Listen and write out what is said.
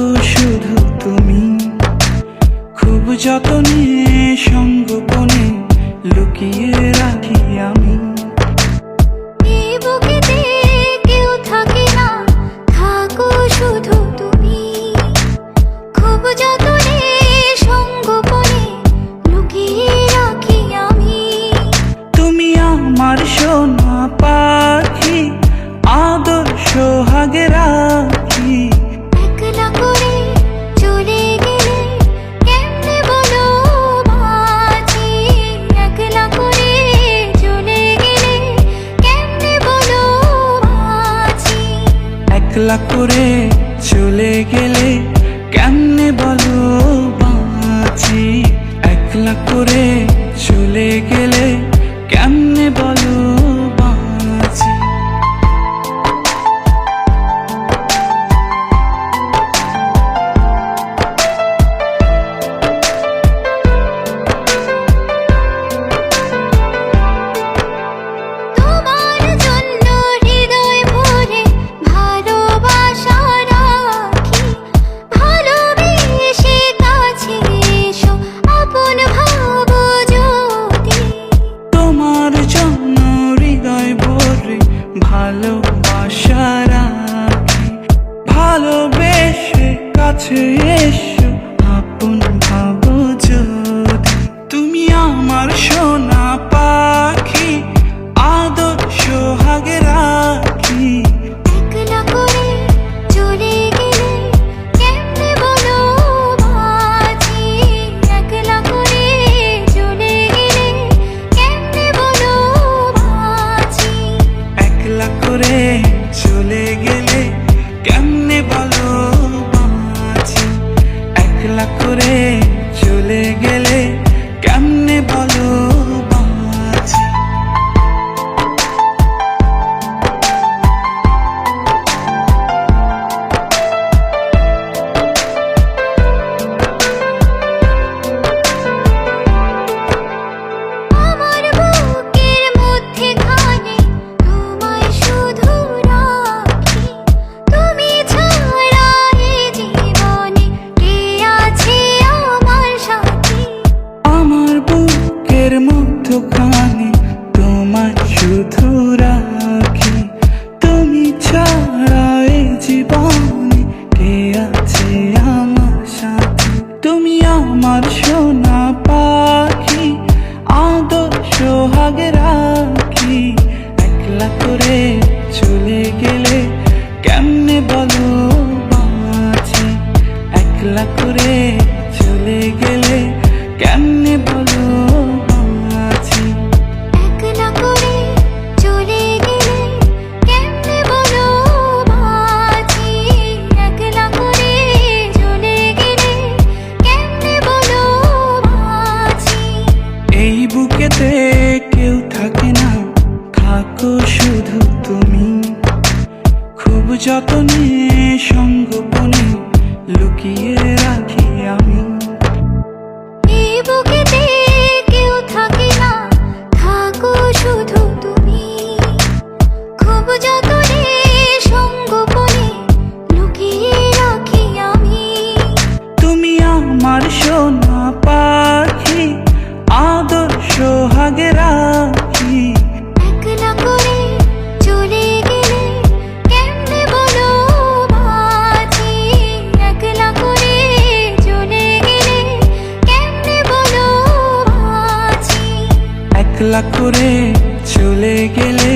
থাকো শুধু তুমি, খুব যতনে সঙ্গোপনে লুকিয়ে রাখি আমি। এই বুকেতে কেউ থাকে না, থাকো শুধু তুমি, খুব যতনে সঙ্গোপনে লুকিয়ে রাখি আমি। তুমি আমার সোনা পাখি, আদর সোহাগে রাখি। একলা করে চলে গেলে কেমনে বলো বাঁচি, একলা করে চলে গেলে কেমনে বলো বাঁচি। একলা করে চলে গেলে কেমনে বলো বাঁচি, একলা করে চলে গেলে কেমনে বলো বাঁচি। তোমার জন্য হৃদয় ভরে ভালোবাসা রাখি, ভালোবেসে কাছে এসো আপন ভাবো যদি। তোমার জন্য হৃদয় ভরে ভালোবাসা রাখি, ভালোবেসে কাছে এসো আপন ভাবো যদি। তুমি আমার সোনা পাখি, আদর সোহাগে রাখি। একলা করে চলে গেলে কেমনে বলো বাঁচি, একলা করে চলে গেলে কেমনে বলো বাঁচি। একলা করে চলে গেলে কেমনে বলো বাঁচি, একলা করে চলে গেলে কেমনে বলো বাঁচি। আমার বুকের মধ্যেখানে তোমায় শুধু রাখি, তুমি ছাড়া এ জীবনে কে আছে আমার সাথী। আমার বুকের মধ্যখানে তোমায় শুধু রাখি, তুমি ছাড়া এই জীবনে কে আছে আমার সাথে। তুমি আমার সোনা পাখি, আদর সোহাগে রাখি। একলা করে চলে গেলে কেমনে বলো বাঁচি, একলা করে চলে গেলে কেমনে বলো বাঁচি। একলা করে চলে গেলে কেমনে বলো বাঁচি, একলা করে চলে গেলে কেমনে বলো বাঁচি। এই বুকেতে কেউ থাকে না, থাকো শুধু তুমি, খুব যতনে সঙ্গোপনে লুকিয়ে রাখি আমি। এই বুকেতে কেউ থাকে না, থাকো শুধু তুমি, খুব যতনে সঙ্গোপনে লুকিয়ে রাখি আমি। তুমি আমার সোনা পাখি, আদর সোহাগে রাখি। একলা করে চলে গেলে কেমনে বলো বাঁচি, একলা করে চলে গেলে কেমনে বলো বাঁচি। একলা করে চলে গেলে